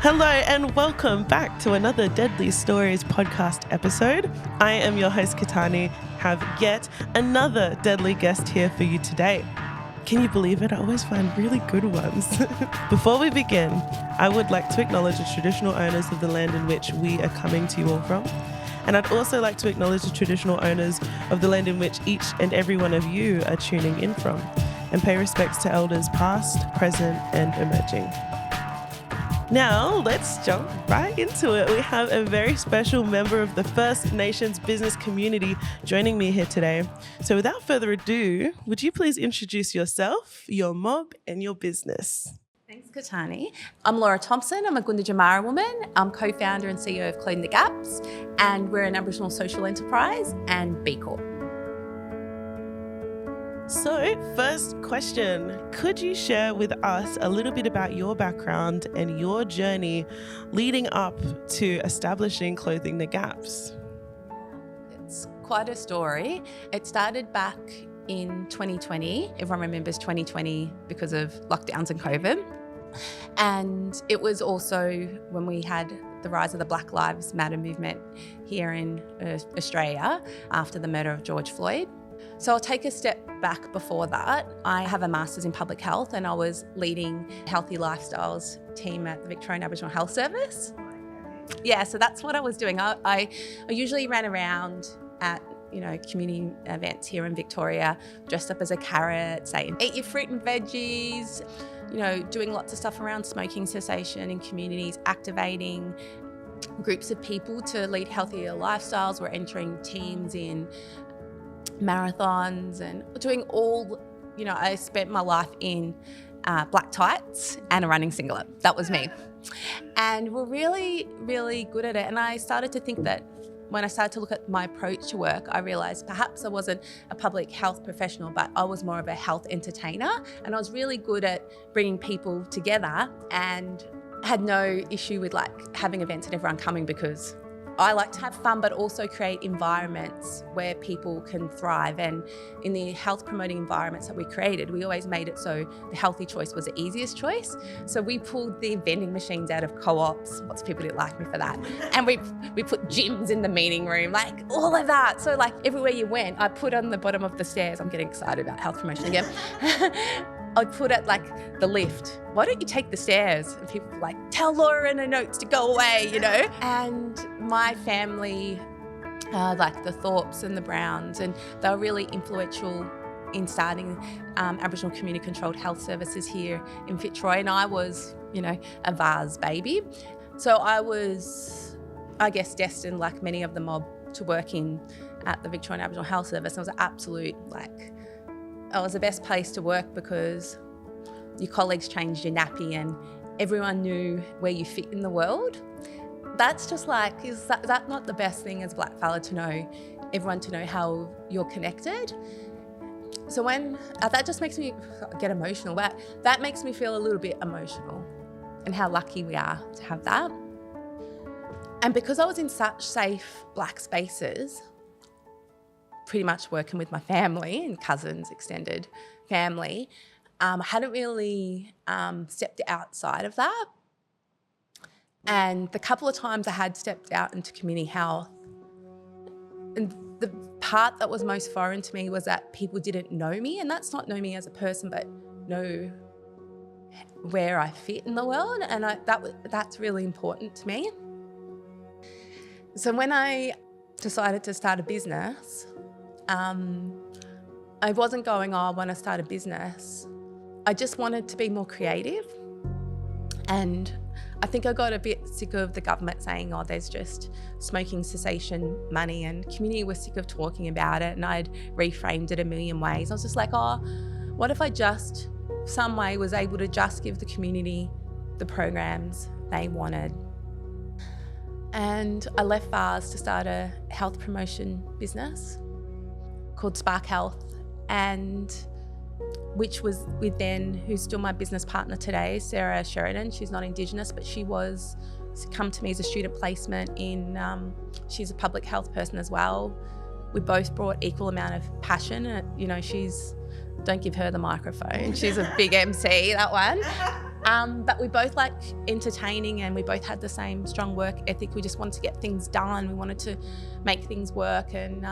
Hello and welcome back to another Deadly Stories podcast episode. I am your host Katani, have yet another deadly guest here for you today. Can you believe it? I always find really good ones. Before we begin, I would like to acknowledge the traditional owners of the land in which we are coming to you all from. And I'd also like to acknowledge the traditional owners of the land in which each and every one of you are tuning in from, and pay respects to elders past, present, and emerging. Now, let's jump right into it. We have a very special member of the First Nations business community joining me here today. So without further ado, would you please introduce yourself, your mob, and your business? Thanks, Katani. I'm Laura Thompson. I'm a Gunditjmara woman. I'm co-founder and CEO of Closing the Gaps, and we're an Aboriginal social enterprise and B Corp. So, first question, could you share with us a little bit about your background and your journey leading up to establishing Closing the Gaps? It's quite a story. It started back in 2020. Everyone remembers 2020 because of lockdowns and COVID. And it was also when we had the rise of the Black Lives Matter movement here in Australia after the murder of George Floyd. So I'll take a step back before that. I have a master's in public health and I was leading healthy lifestyles team at the Victorian Aboriginal Health Service. Yeah, so that's what I was doing. I usually ran around at community events here in Victoria, dressed up as a carrot, saying, eat your fruit and veggies, doing lots of stuff around smoking cessation in communities, activating groups of people to lead healthier lifestyles. We're entering teams in marathons and doing all, I spent my life in black tights and a running singlet. That was me. And we're really, really good at it. And I started to think that when I started to look at my approach to work, I realised perhaps I wasn't a public health professional, but I was more of a health entertainer. And I was really good at bringing people together and had no issue with having events and everyone coming, because I like to have fun, but also create environments where people can thrive. And in the health promoting environments that we created, we always made it so the healthy choice was the easiest choice. So we pulled the vending machines out of co-ops. Lots of people didn't like me for that. And we put gyms in the meeting room, all of that. So everywhere you went, I put on the bottom of the stairs, I'm getting excited about health promotion again. I'd put at the lift, why don't you take the stairs? And people were like, tell Laura in her notes to go away, And my family, the Thorpes and the Browns, and they were really influential in starting Aboriginal community controlled health services here in Fitzroy. And I was, a vase baby. So I was, destined like many of the mob to work at the Victorian Aboriginal Health Service. And it was an absolute, it was the best place to work because your colleagues changed your nappy and everyone knew where you fit in the world. That's just is that not the best thing as a black fella to know, everyone to know how you're connected? So when, that just makes me get emotional, but that makes me feel a little bit emotional and how lucky we are to have that. And because I was in such safe black spaces, pretty much working with my family and cousins, extended family, I hadn't really stepped outside of that. And the couple of times I had stepped out into community health, and the part that was most foreign to me was that people didn't know me, and that's not know me as a person, but know where I fit in the world, and that's really important to me. So when I decided to start a business, I wasn't going, I want to start a business. I just wanted to be more creative. And I think I got a bit sick of the government saying, there's just smoking cessation money, and community was sick of talking about it, and I'd reframed it a million ways. I was just like, what if I just, some way, was able to just give the community the programs they wanted? And I left VARS to start a health promotion business called Spark Health, and which was with who's still my business partner today, Sarah Sheridan. She's not Indigenous, but she was come to me as a student placement in, she's a public health person as well. We both brought equal amount of passion. She's, don't give her the microphone. She's a big MC, that one. But we both like entertaining, and we both had the same strong work ethic. We just wanted to get things done. We wanted to make things work. And,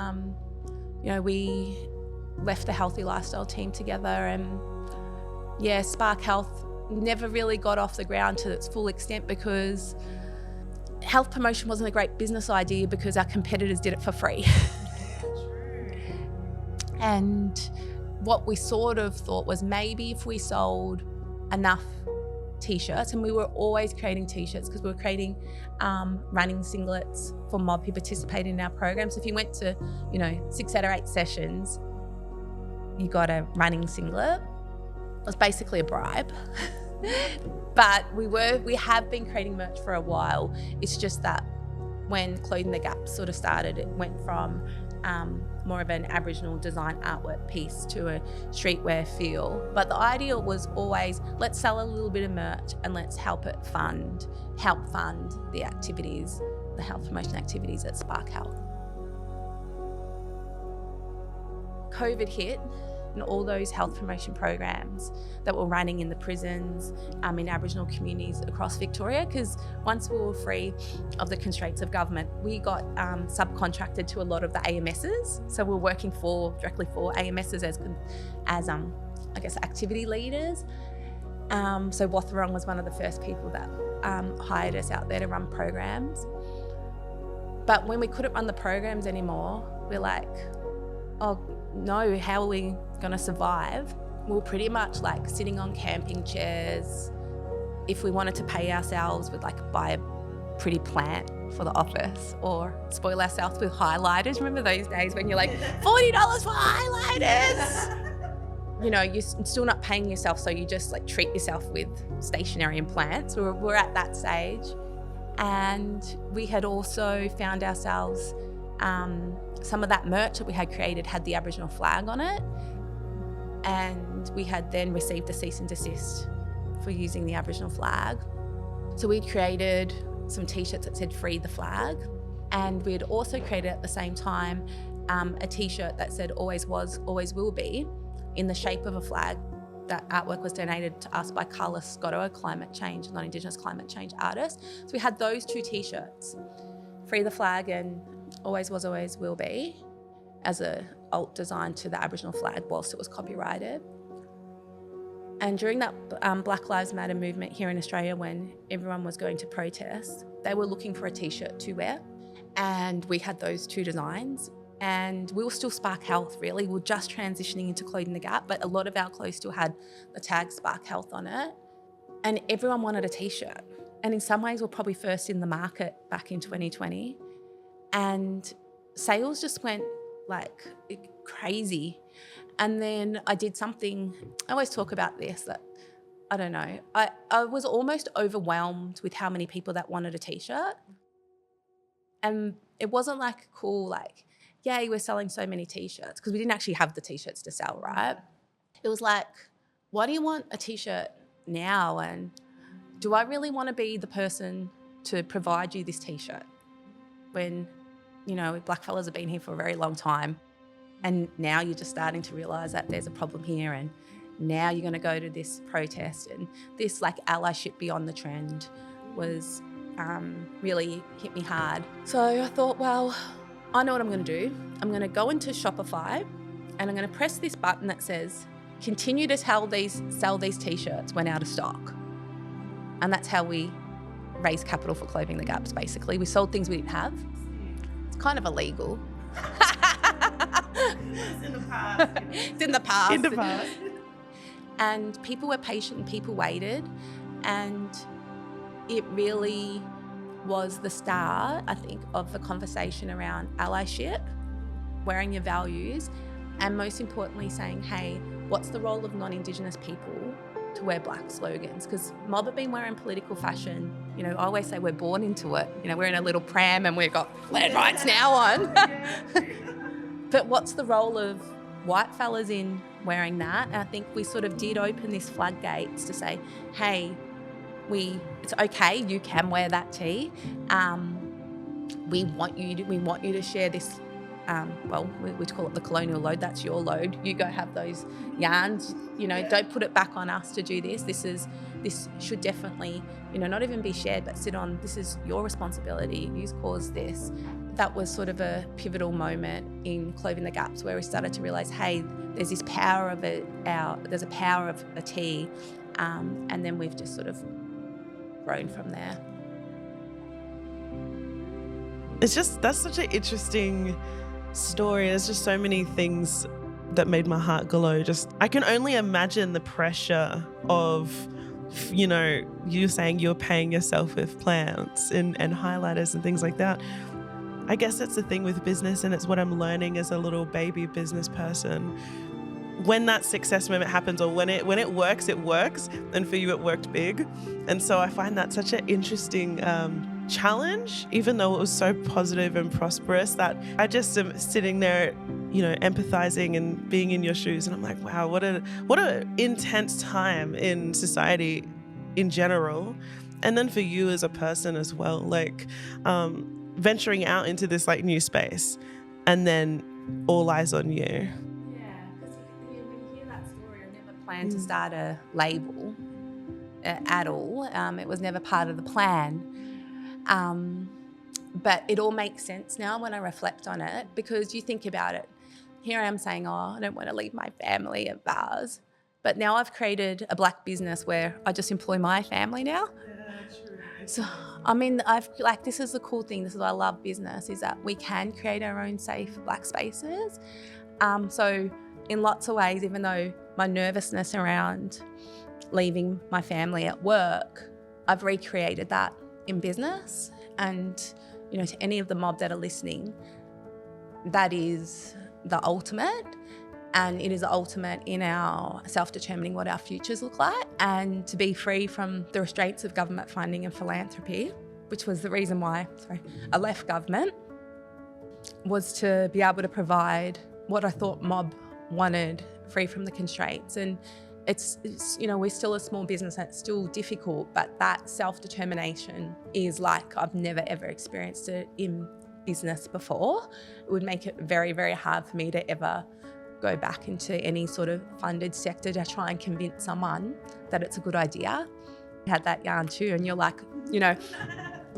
we left the Healthy Lifestyle team together. And yeah, Spark Health never really got off the ground to its full extent because health promotion wasn't a great business idea because our competitors did it for free. And what we sort of thought was maybe if we sold enough t-shirts, and we were always creating t-shirts because we were creating running singlets for Mob who participated in our program. So if you went to 6 out of 8 sessions, you got a running singlet. It was basically a bribe. But we have been creating merch for a while. It's just that when Clothing the Gap sort of started, it went from more of an Aboriginal design artwork piece to a streetwear feel. But the idea was always, let's sell a little bit of merch and let's help fund the activities, the health promotion activities at Spark Health. COVID hit, and all those health promotion programs that were running in the prisons, in Aboriginal communities across Victoria, because once we were free of the constraints of government, we got subcontracted to a lot of the AMSs. So we were working directly for AMSs as I guess, activity leaders. So Wathaurong was one of the first people that hired us out there to run programs. But when we couldn't run the programs anymore, we're like, oh no, how are we going to survive? We were pretty much like sitting on camping chairs. If we wanted to pay ourselves, we'd like buy a pretty plant for the office or spoil ourselves with highlighters. Remember those days when you're like, $40 for highlighters? You're still not paying yourself, so you just like treat yourself with stationery and plants. We're at that stage. And we had also found ourselves, some of that merch that we had created had the Aboriginal flag on it. And we had then received a cease and desist for using the Aboriginal flag. So we'd created some t-shirts that said "Free the Flag." And we had also created at the same time a t-shirt that said "Always was, always will be" in the shape of a flag. That artwork was donated to us by Carla Scotto, a climate change, non-Indigenous climate change artist. So we had those 2 t-shirts, "Free the Flag" and "Always was, always will be," as a alt design to the Aboriginal flag whilst it was copyrighted. And during that Black Lives Matter movement here in Australia, when everyone was going to protest, they were looking for a t-shirt to wear. And we had those 2 designs. And we were still Spark Health, really. We were just transitioning into Clothing the Gap, but a lot of our clothes still had the tag Spark Health on it. And everyone wanted a t-shirt. And in some ways, we're probably first in the market back in 2020. And sales just went like crazy. And then I did something, I always talk about this, that I don't know, I was almost overwhelmed with how many people that wanted a t-shirt. And it wasn't like cool, like, yay, we're selling so many t-shirts, because we didn't actually have the t-shirts to sell, right? It was like, why do you want a t-shirt now? And do I really want to be the person to provide you this t-shirt when, blackfellas have been here for a very long time, and now you're just starting to realise that there's a problem here, and now you're going to go to this protest, and this like allyship beyond the trend was really hit me hard. So I thought, well, I know what I'm going to do. I'm going to go into Shopify and I'm going to press this button that says, continue to sell these t-shirts when out of stock. And that's how we raised capital for Clothing the Gaps, basically. We sold things we didn't have. It's kind of illegal. It's in the past. It's in the past. In the past. And people were patient and people waited. And it really was the start, I think, of the conversation around allyship, wearing your values, and most importantly saying, hey, what's the role of non-Indigenous people to wear black slogans? Because Mob have been wearing political fashion. I always say we're born into it. We're in a little pram and we've got land rights now on. But what's the role of white fellas in wearing that? And I think we sort of did open this floodgates to say, hey, it's okay, you can wear that tee. We want you to share this we call it the colonial load. That's your load. You go have those yarns. Don't put it back on us to do this. This should definitely, not even be shared, but sit on. This is your responsibility. You caused this. That was sort of a pivotal moment in Closing the Gaps, where we started to realise, hey, there's this power of there's a power of a tea, and then we've just sort of grown from there. That's such an interesting story. There's just so many things that made my heart glow. I can only imagine the pressure of, you saying you're paying yourself with plants and highlighters and things like that. I guess that's the thing with business, and it's what I'm learning as a little baby business person. When that success moment happens, or when it works, and for you it worked big. And so I find that such an interesting challenge, even though it was so positive and prosperous, that I just am sitting there, empathizing and being in your shoes, and I'm like, wow, what a intense time in society in general, and then for you as a person as well, venturing out into this new space, and then all eyes on you. Yeah, because when you hear that story, I never planned to start a label at all. It was never part of the plan. But it all makes sense now when I reflect on it, because you think about it. Here I am saying, I don't want to leave my family at bars. But now I've created a black business where I just employ my family now. Yeah, true. So, this is the cool thing. This is why I love business, is that we can create our own safe black spaces. So in lots of ways, even though my nervousness around leaving my family at work, I've recreated that in business. And, to any of the mob that are listening, that is the ultimate. And it is the ultimate in our self-determining what our futures look like, and to be free from the restraints of government funding and philanthropy, which was the reason why I left government, was to be able to provide what I thought mob wanted, free from the constraints. And it's we're still a small business and it's still difficult, but that self-determination is like I've never ever experienced it in business before. It would make it very, very hard for me to ever go back into any sort of funded sector to try and convince someone that it's a good idea. I had that yarn too, and you're like,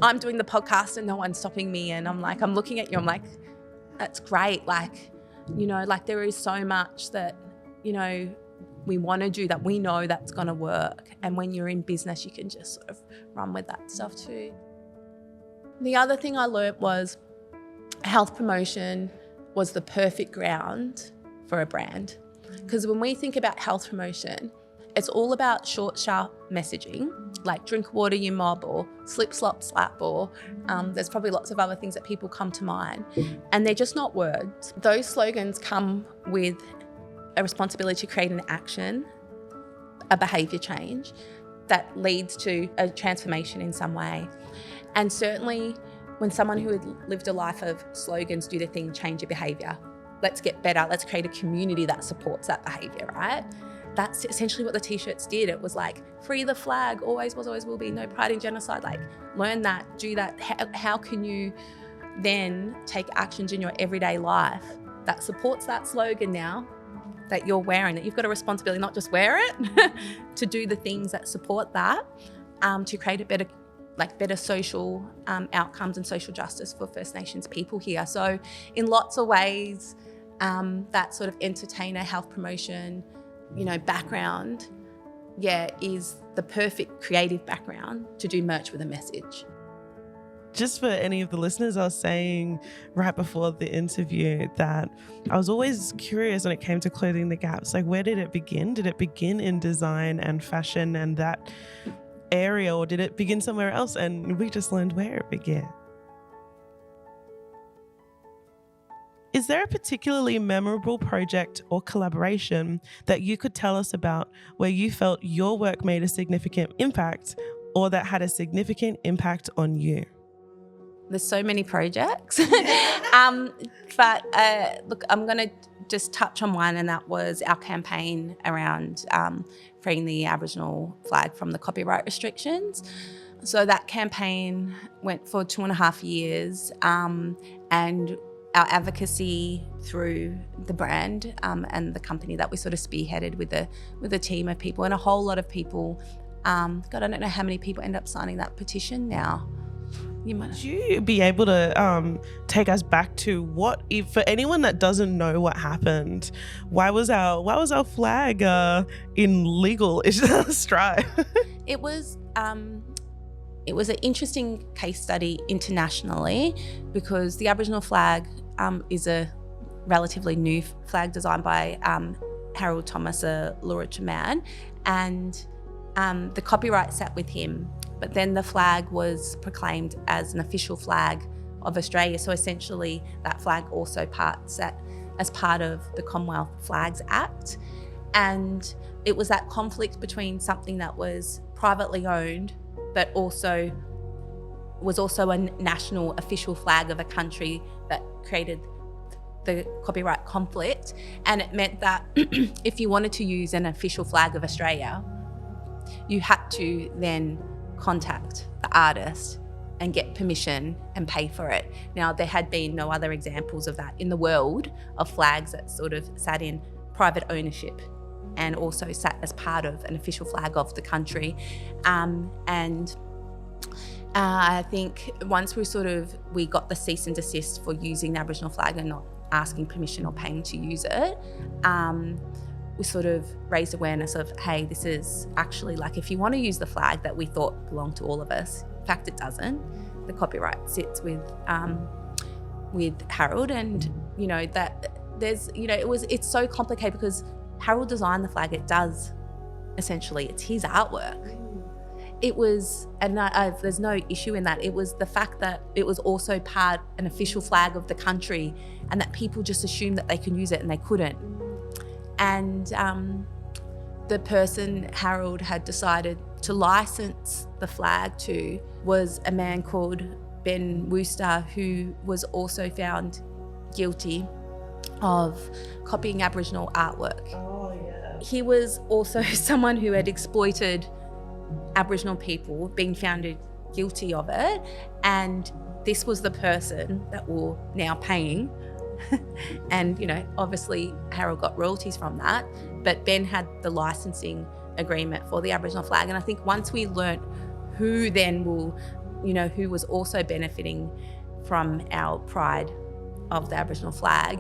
I'm doing the podcast and no one's stopping me, and I'm looking at you, I'm like, that's great. There is so much that, we want to do that we know that's going to work. And when you're in business, you can just sort of run with that stuff too. The other thing I learnt was health promotion was the perfect ground for a brand. Because when we think about health promotion, it's all about short, sharp messaging, like drink water, you mob, or slip, slop, slap, or there's probably lots of other things that people come to mind. And they're just not words. Those slogans come with a responsibility to create an action, a behaviour change that leads to a transformation in some way. And certainly when someone who had lived a life of slogans, do the thing, change your behaviour, let's get better, let's create a community that supports that behaviour, right? That's essentially what the t-shirts did. It was like, free the flag, always was, always will be, no pride in genocide. Learn that, do that. How can you then take actions in your everyday life that supports that slogan now that you're wearing, that you've got a responsibility, not just wear it, to do the things that support that, to create a better social outcomes and social justice for First Nations people here. So in lots of ways, that sort of entertainer, health promotion, background, is the perfect creative background to do merch with a message. Just for any of the listeners, I was saying right before the interview that I was always curious when it came to Closing the Gaps. Where did it begin? Did it begin in design and fashion and that area, or did it begin somewhere else? And we just learned where it began. Is there a particularly memorable project or collaboration that you could tell us about where you felt your work made a significant impact, or that had a significant impact on you? There's so many projects. But look, I'm going to just touch on one, and that was our campaign around freeing the Aboriginal flag from the copyright restrictions. So that campaign went for 2.5 years, and our advocacy through the brand and the company that we sort of spearheaded with a team of people, and a whole lot of people. God, I don't know how many people end up signing that petition now. Would you be able to take us back to what, if, for anyone that doesn't know what happened, why was our flag in legal strife? It was an interesting case study internationally, because the Aboriginal flag is a relatively new flag designed by Harold Thomas, a Laura Thompson, and the copyright sat with him. But then the flag was proclaimed as an official flag of Australia. So essentially that flag also sat as part of the Commonwealth Flags Act. And it was that conflict between something that was privately owned, but also was also a national official flag of a country, that created the copyright conflict. And it meant that if you wanted to use an official flag of Australia, you had to then contact the artist and get permission and pay for it. Now, there had been no other examples of that in the world, of flags that sort of sat in private ownership and also sat as part of an official flag of the country. I think once we got the cease and desist for using the Aboriginal flag and not asking permission or paying to use it, we sort of raised awareness of, hey, this is actually, like, if you want to use the flag that we thought belonged to all of us, in fact it doesn't. The copyright sits with Harold, and that there's it's so complicated because Harold designed the flag. It does, essentially, it's his artwork. It was, and there's no issue in that. It was the fact that it was also an official flag of the country, and that people just assumed that they can use it and they couldn't. And the person Harold had decided to license the flag to was a man called Ben Wooster, who was also found guilty of copying Aboriginal artwork. Oh, yeah. He was also someone who had exploited Aboriginal people, being found guilty of it, and this was the person that we're now paying. And obviously Harold got royalties from that, but Ben had the licensing agreement for the Aboriginal flag. And I think once we learnt who then who was also benefiting from our pride of the Aboriginal flag,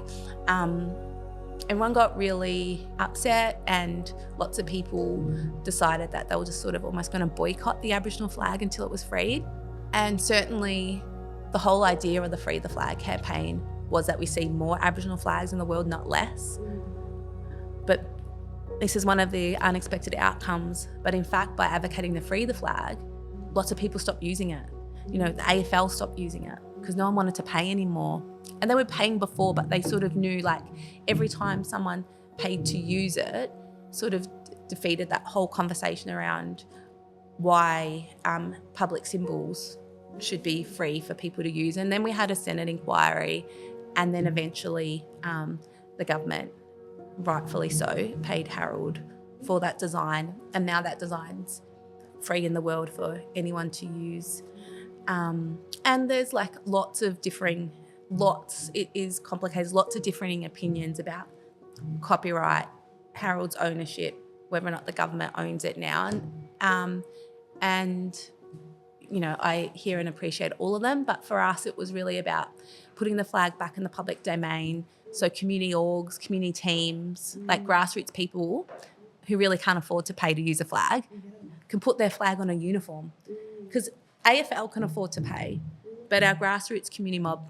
everyone got really upset, and lots of people decided that they were just sort of almost going to boycott the Aboriginal flag until it was freed. And certainly the whole idea of the Free the Flag campaign was that we see more Aboriginal flags in the world, not less. But this is one of the unexpected outcomes. But in fact, by advocating to free the flag, lots of people stopped using it. The AFL stopped using it because no one wanted to pay anymore. And they were paying before, but they sort of knew, like, every time someone paid to use it, sort of defeated that whole conversation around why public symbols should be free for people to use. And then we had a Senate inquiry, and then eventually the government, rightfully so, paid Harold for that design. And now that design's free in the world for anyone to use. And there's like it is complicated, lots of differing opinions about copyright, Harold's ownership, whether or not the government owns it now. And I hear and appreciate all of them, but for us it was really about putting the flag back in the public domain, so community orgs, community teams, like grassroots people who really can't afford to pay to use a flag can put their flag on a uniform. Because AFL can afford to pay, but our grassroots community mob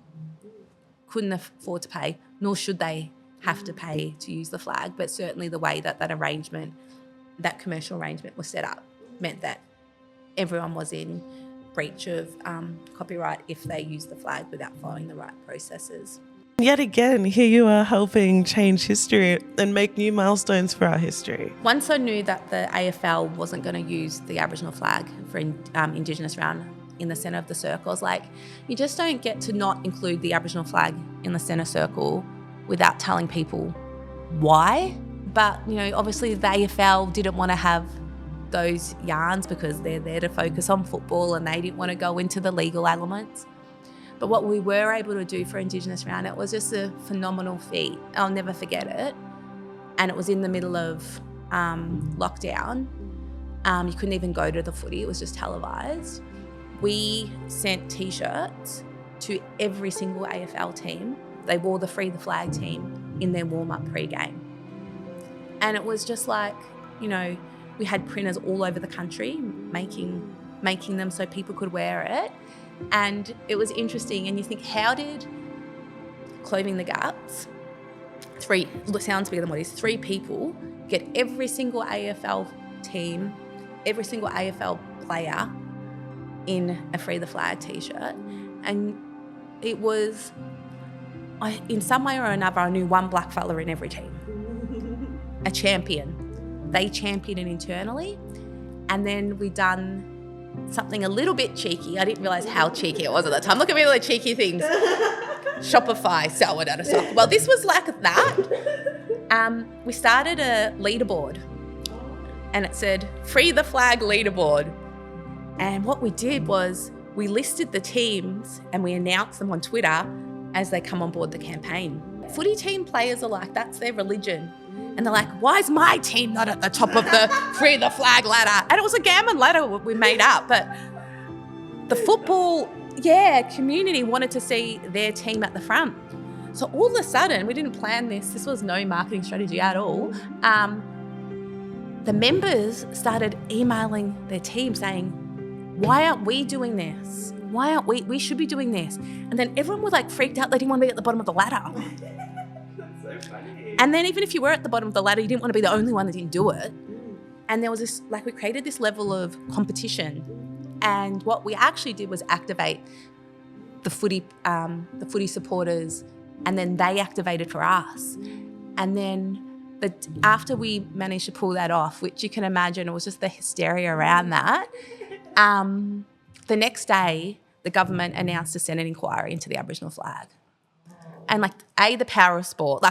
couldn't afford to pay, nor should they have to pay to use the flag. But certainly the way that arrangement, that commercial arrangement was set up, meant that everyone was in breach of copyright if they used the flag without following the right processes. Yet again, here you are helping change history and make new milestones for our history. Once I knew that the AFL wasn't going to use the Aboriginal flag for Indigenous round in the centre of the circle, I was like, you just don't get to not include the Aboriginal flag in the centre circle without telling people why. But, obviously the AFL didn't want to have those yarns because they're there to focus on football and they didn't want to go into the legal elements. But what we were able to do for Indigenous Round, it was just a phenomenal feat. I'll never forget it. And it was in the middle of lockdown. You couldn't even go to the footy. It was just televised. We sent T-shirts to every single AFL team. They wore the Free the Flag team in their warm-up pre-game. And it was just like, you know, we had printers all over the country making them so people could wear it. And it was interesting. And you think, how did Clothing the Gaps, sounds bigger than what it is, 3 people get every single AFL team, every single AFL player in a Free the Flag T-shirt? And it was, in some way or another, I knew one black fella in every team, a champion. They championed it internally. And then we done something a little bit cheeky. I didn't realise how cheeky it was at the time. Look at me, all the cheeky things. Shopify, sell it out of stock. Well, this was like that. We started a leaderboard and it said, Free the Flag leaderboard. And what we did was we listed the teams and we announced them on Twitter as they come on board the campaign. Footy team players are like, that's their religion. And they're like, why is my team not at the top of the Free the Flag ladder? And it was a gammon ladder we made up. But the football, community wanted to see their team at the front. So all of a sudden, we didn't plan this. This was no marketing strategy at all. The members started emailing their team saying, why aren't we doing this? Why aren't we should be doing this. And then everyone was like freaked out. They didn't want to be at the bottom of the ladder. That's so funny. And then even if you were at the bottom of the ladder, you didn't want to be the only one that didn't do it. And there was this, like, we created this level of competition. And what we actually did was activate the footy supporters, and then they activated for us. And then after we managed to pull that off, which you can imagine, it was just the hysteria around that. The next day, the government announced a Senate inquiry into the Aboriginal flag. And the power of sport,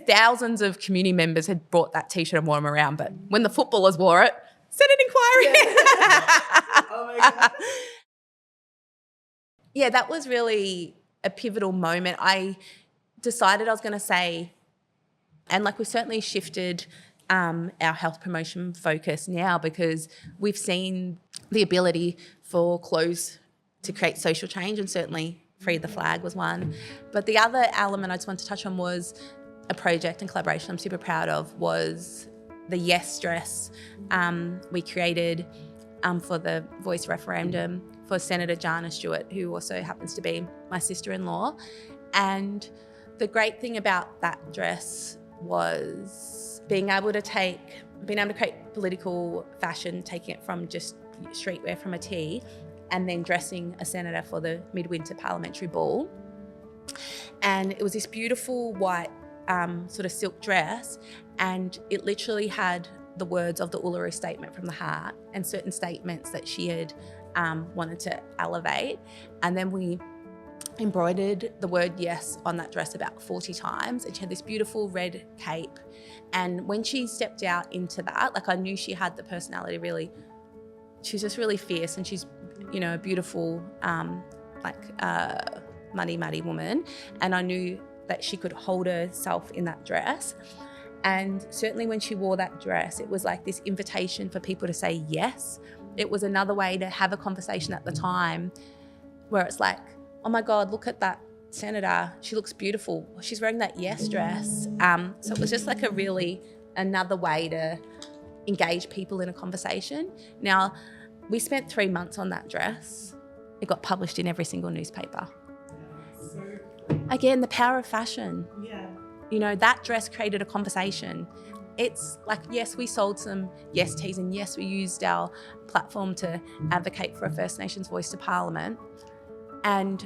thousands of community members had brought that T-shirt and worn them around, but when the footballers wore it, Senate inquiry. Oh my God. Yeah, that was really a pivotal moment. I decided I was going to say, and we certainly shifted our health promotion focus now, because we've seen the ability for clothes to create social change, and certainly Free the Flag was one. But the other element I just wanted to touch on was a project and collaboration I'm super proud of, was the Yes dress we created for the Voice referendum for Senator Jana Stewart, who also happens to be my sister-in-law. And the great thing about that dress was being able to create political fashion, taking it from just streetwear from a tee, and then dressing a senator for the midwinter parliamentary ball. And it was this beautiful white sort of silk dress, and it literally had the words of the Uluru Statement from the Heart and certain statements that she had wanted to elevate. And then we embroidered the word yes on that dress about 40 times, and she had this beautiful red cape. And when she stepped out into that, I knew she had the personality, really. She's just really fierce, and she's, a beautiful, muddy woman. And I knew that she could hold herself in that dress. And certainly when she wore that dress, it was like this invitation for people to say yes. It was another way to have a conversation at the time where it's like, oh my God, look at that senator. She looks beautiful. She's wearing that yes dress. So it was just another way to engage people in a conversation. Now, we spent 3 months on that dress. It got published in every single newspaper. Again, the power of fashion. Yeah. That dress created a conversation. It's yes, we sold some yes tees, and yes, we used our platform to advocate for a First Nations voice to Parliament. And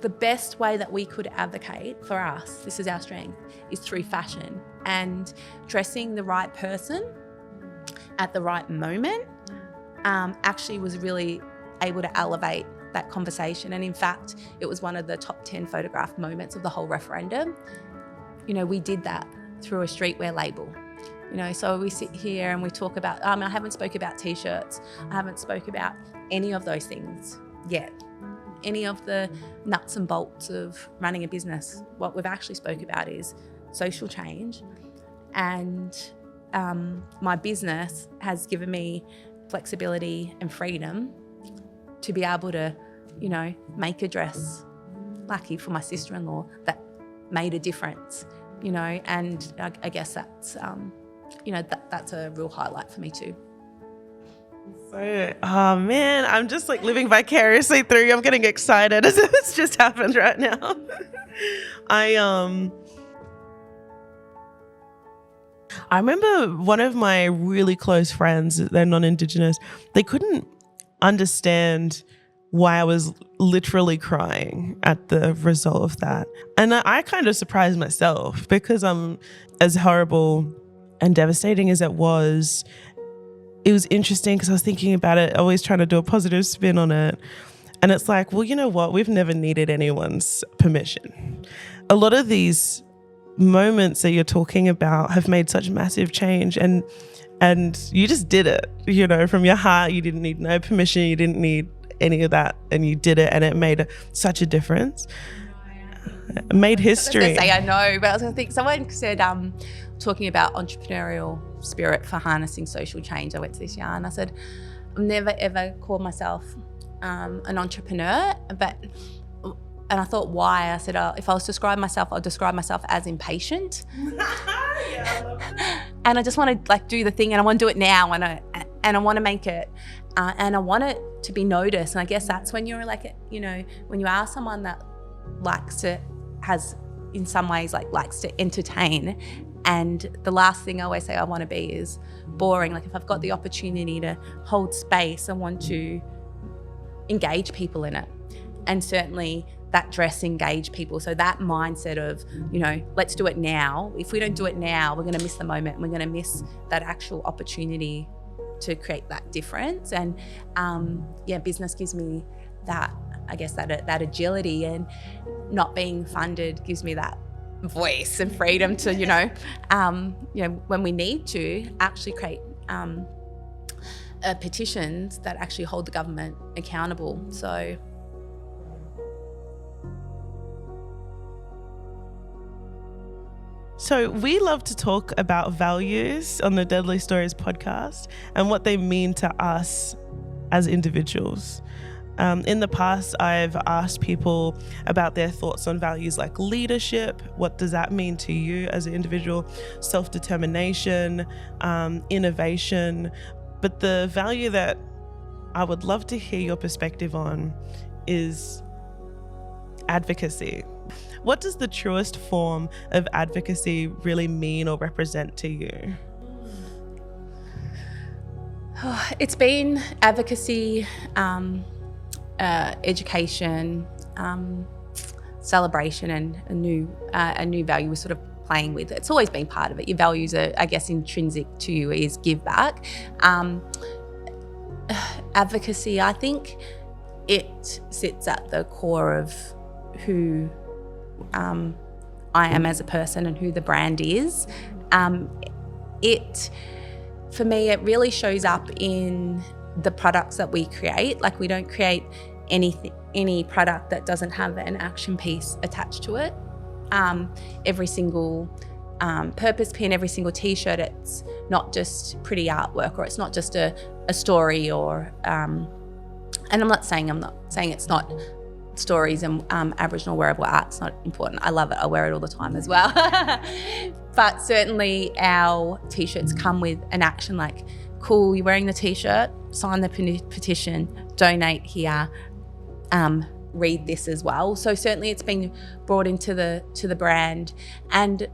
the best way that we could advocate for us, this is our strength, is through fashion and dressing the right person at the right moment. Actually was really able to elevate that conversation. And in fact, it was one of the top 10 photographed moments of the whole referendum. We did that through a streetwear label. So we sit here and we talk about, I haven't spoke about T-shirts. I haven't spoke about any of those things. any of the nuts and bolts of running a business. What we've actually spoke about is social change, and my business has given me flexibility and freedom to be able to, make a dress. Lucky for my sister-in-law that made a difference, and I guess that's, that's a real highlight for me too. So, oh man, I'm just like living vicariously through you. I'm getting excited as if it's just happened right now. I remember one of my really close friends, they're non-Indigenous, they couldn't understand why I was literally crying at the result of that. And I kind of surprised myself because as horrible and devastating as it was interesting because I was thinking about it, always trying to do a positive spin on it. And it's like, well, you know what? We've never needed anyone's permission. A lot of these moments that you're talking about have made such massive change, and you just did it, from your heart. You didn't need no permission. You didn't need any of that, and you did it, and it made such a difference. It made history. I was going to say I know, but I was going to think someone said talking about entrepreneurial spirit for harnessing social change. I went to this yarn. I said, I've never ever called myself an entrepreneur, and I thought, why? I said, if I was to describe myself, I'll describe myself as impatient. Yeah, I love that. And I just want to do the thing, and I want to do it now, and I want to make it, and I want it to be noticed. And I guess that's when you're when you are someone that has in some ways likes to entertain. And the last thing I always say I want to be is boring. Like if I've got the opportunity to hold space, I want to engage people in it. And certainly that dress engaged people. So that mindset of, let's do it now. If we don't do it now, we're going to miss the moment. We're going to miss that actual opportunity to create that difference. And business gives me that, I guess, that agility, and not being funded gives me that voice and freedom to, when we need to actually create petitions that actually hold the government accountable. So we love to talk about values on the Deadly Stories podcast and what they mean to us as individuals. In the past, I've asked people about their thoughts on values like leadership. What does that mean to you as an individual? Self-determination, innovation. But the value that I would love to hear your perspective on is advocacy. What does the truest form of advocacy really mean or represent to you? It's been advocacy, education, celebration, and a new value we're sort of playing with. It's always been part of it. Your values are, I guess, intrinsic to you is give back. Advocacy, I think it sits at the core of who I am as a person and who the brand is. For me, it really shows up in the products that we create. Like we don't create any product that doesn't have an action piece attached to it. Every single purpose pin, every single t-shirt, it's not just pretty artwork, or it's not just a story, or and I'm not saying it's not stories and Aboriginal wearable art's not important. I love it. I wear it all the time as well. But certainly our t-shirts come with an action like, cool, you're wearing the t-shirt, sign the petition, donate here, read this as well. So certainly it's been brought into the brand. And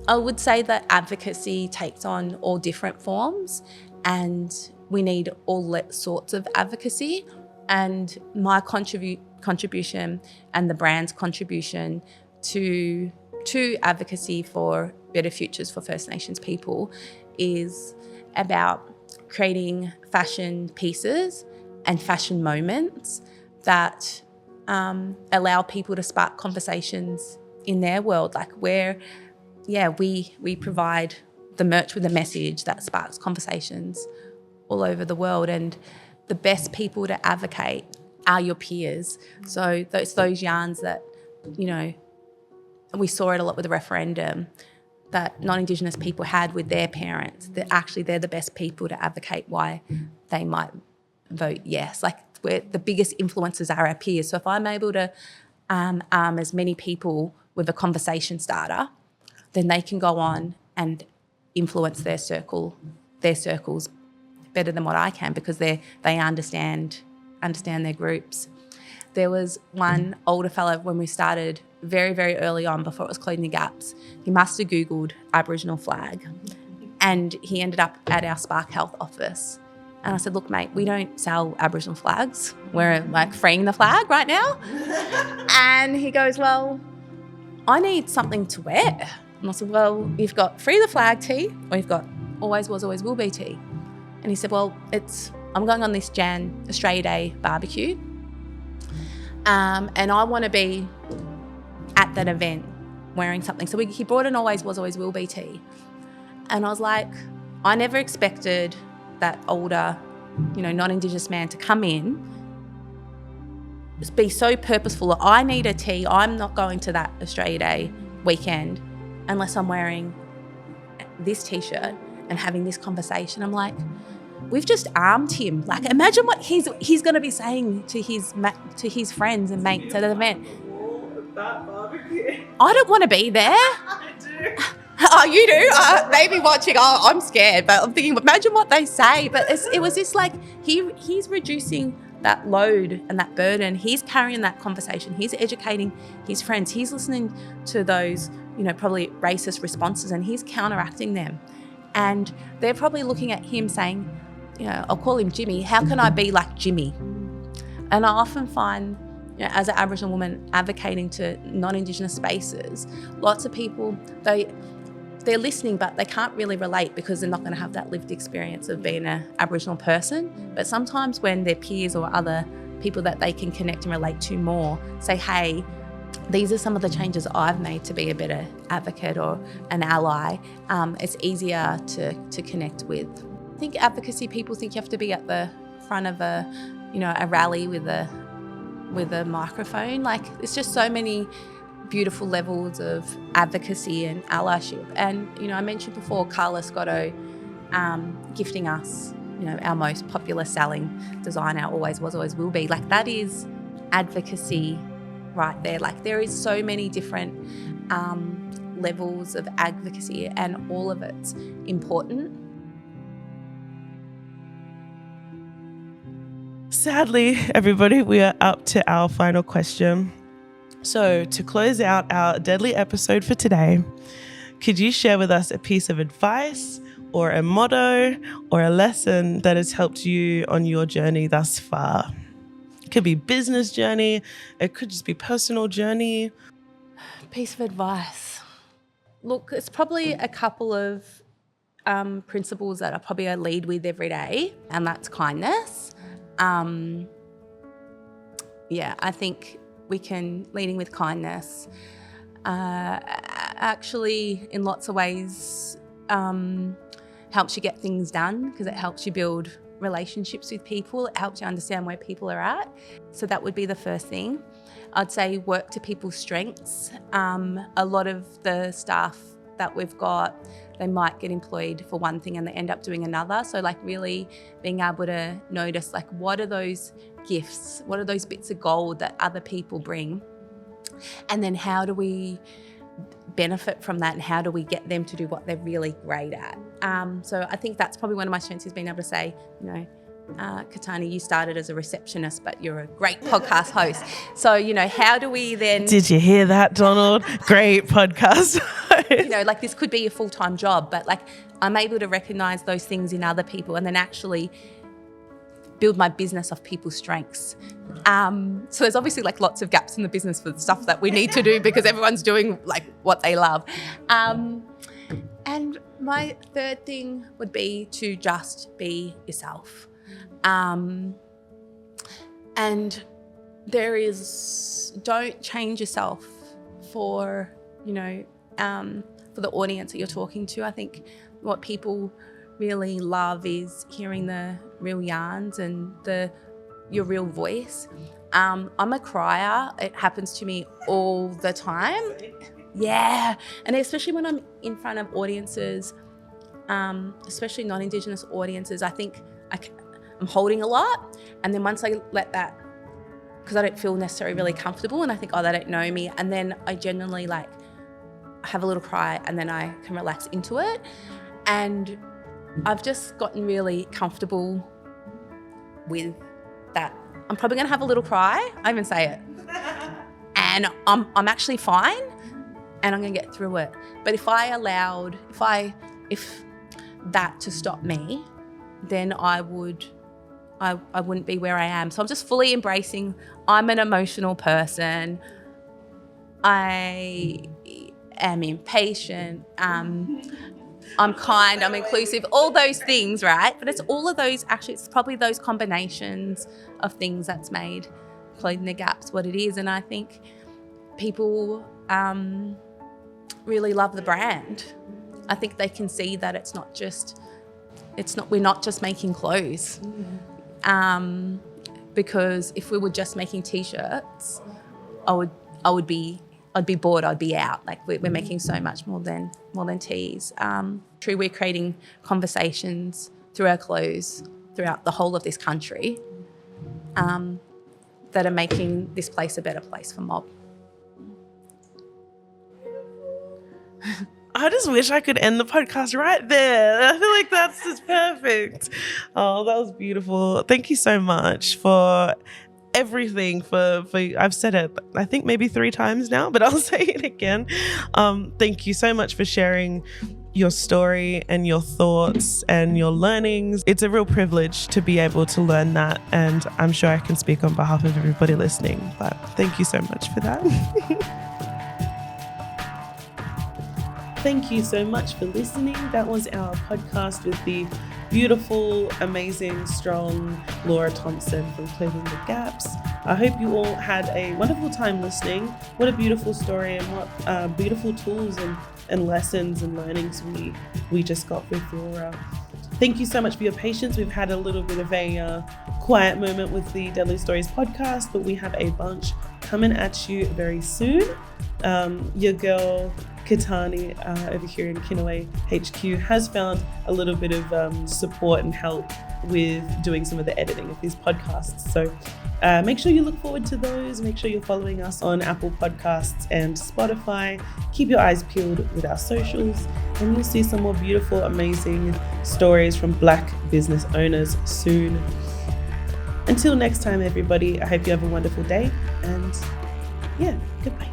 I would say that advocacy takes on all different forms, and we need all sorts of advocacy. And my contribution and the brand's contribution to advocacy for better futures for First Nations people is about creating fashion pieces and fashion moments that allow people to spark conversations in their world. Like we provide the merch with a message that sparks conversations all over the world. And the best people to advocate are your peers. So those yarns that, you know, we saw it a lot with the referendum, that non-Indigenous people had with their parents, that actually they're the best people to advocate why they might vote yes. Like, the biggest influences are our peers. So if I'm able to arm as many people with a conversation starter, then they can go on and influence their circles better than what I can, because they understand their groups. There was one older fella when we started very, very early on, before it was Closing the Gaps. He must have Googled Aboriginal flag, and he ended up at our Spark Health office. And I said, look, mate, we don't sell Aboriginal flags. We're like freeing the flag right now. And he goes, well, I need something to wear. And I said, well, you've got Free the Flag tee, or you've got Always Was, Always Will Be tee. And he said, well, I'm going on this Jan Australia Day barbecue. And I want to be at that event wearing something. So he brought an Always Was, Always Will Be tee. And I was like, I never expected that older, you know, non-Indigenous man to come in, be so purposeful. I need a tee. I'm not going to that Australia Day weekend unless I'm wearing this T-shirt and having this conversation. I'm like, we've just armed him. Like, imagine what he's going to be saying to his friends and mates at an event. I don't want to be there. I do. Oh, you do? Maybe watching. Oh, I'm scared, but I'm thinking, imagine what they say. But it was just like he's reducing that load and that burden. He's carrying that conversation. He's educating his friends. He's listening to those, you know, probably racist responses, and he's counteracting them. And they're probably looking at him saying, you know, I'll call him Jimmy. How can I be like Jimmy? And I often find, you know, as an Aboriginal woman advocating to non-Indigenous spaces, lots of people, they're listening, but they can't really relate because they're not going to have that lived experience of being an Aboriginal person. But sometimes when their peers or other people that they can connect and relate to more say, hey, these are some of the changes I've made to be a better advocate or an ally, it's easier to connect with. I think advocacy, people think you have to be at the front of a rally with a microphone. Like, it's just so many beautiful levels of advocacy and allyship. And, you know, I mentioned before Carla Scotto gifting us, you know, our most popular selling design, our Always Was, Always Will Be. Like, that is advocacy right there. Like, there is so many different levels of advocacy, and all of it's important. Sadly, everybody, we are up to our final question. So, to close out our deadly episode for today, could you share with us a piece of advice or a motto or a lesson that has helped you on your journey thus far? It could be business journey, it could just be personal journey. Piece of advice. Look, it's probably a couple of principles that I probably lead with every day, and that's kindness. I think we can, leading with kindness, actually in lots of ways helps you get things done, because it helps you build relationships with people. It helps you understand where people are at. So that would be the first thing. I'd say work to people's strengths. A lot of the staff that we've got, they might get employed for one thing and they end up doing another. So like really being able to notice, like, what are those gifts? What are those bits of gold that other people bring? And then how do we benefit from that, and how do we get them to do what they're really great at? So I think that's probably one of my strengths, is being able to say, you know, Katani, you started as a receptionist, but you're a great podcast host. So, you know, how do we then... Did you hear that, Donald? Great podcast host. You know, like, this could be a full-time job, but like, I'm able to recognise those things in other people and then actually build my business off people's strengths. So there's obviously like lots of gaps in the business for the stuff that we need to do, because everyone's doing like what they love. And my third thing would be to just be yourself. And don't change yourself for, you know, for the audience that you're talking to. I think what people really love is hearing the real yarns and the your real voice. I'm a crier. It happens to me all the time. Yeah. And especially when I'm in front of audiences, especially non-Indigenous audiences, I think I'm holding a lot. And then once I let that, because I don't feel necessarily really comfortable and I think, oh, they don't know me. And then I genuinely like have a little cry and then I can relax into it. And I've just gotten really comfortable with that. I'm probably going to have a little cry. I even say it. And I'm actually fine and I'm going to get through it. But if that to stop me, then I wouldn't be where I am. So I'm just fully embracing, I'm an emotional person. I am impatient. I'm kind, I'm inclusive, all those things, right? But it's all of those, actually, it's probably those combinations of things that's made Clothing the Gap's what it is. And I think people really love the brand. I think they can see that we're not just making clothes. Because if we were just making T-shirts, I'd be bored, I'd be out. Like we're making so much more than tees. True, we're creating conversations through our clothes throughout the whole of this country that are making this place a better place for Mob. I just wish I could end the podcast right there. I feel like that's just perfect. Oh, that was beautiful. Thank you so much for everything, for I've said it I think maybe 3 times now, but I'll say it again. Thank you so much for sharing your story and your thoughts and your learnings. It's a real privilege to be able to learn that, and I'm sure I can speak on behalf of everybody listening, but thank you so much for that. Thank you so much for listening. That was our podcast with the beautiful, amazing, strong Laura Thompson from Clothing the Gaps. I hope you all had a wonderful time listening. What a beautiful story, and what beautiful tools and lessons and learnings we just got with Laura. Thank you so much for your patience. We've had a little bit of a quiet moment with the Deadly Stories podcast, but we have a bunch coming at you very soon. Your girl Kitani over here in Kinaway HQ has found a little bit of support and help with doing some of the editing of these podcasts. So make sure you look forward to those. Make sure you're following us on Apple Podcasts and Spotify. Keep your eyes peeled with our socials, and you'll see some more beautiful, amazing stories from Black business owners soon. Until next time, everybody, I hope you have a wonderful day, and yeah, goodbye.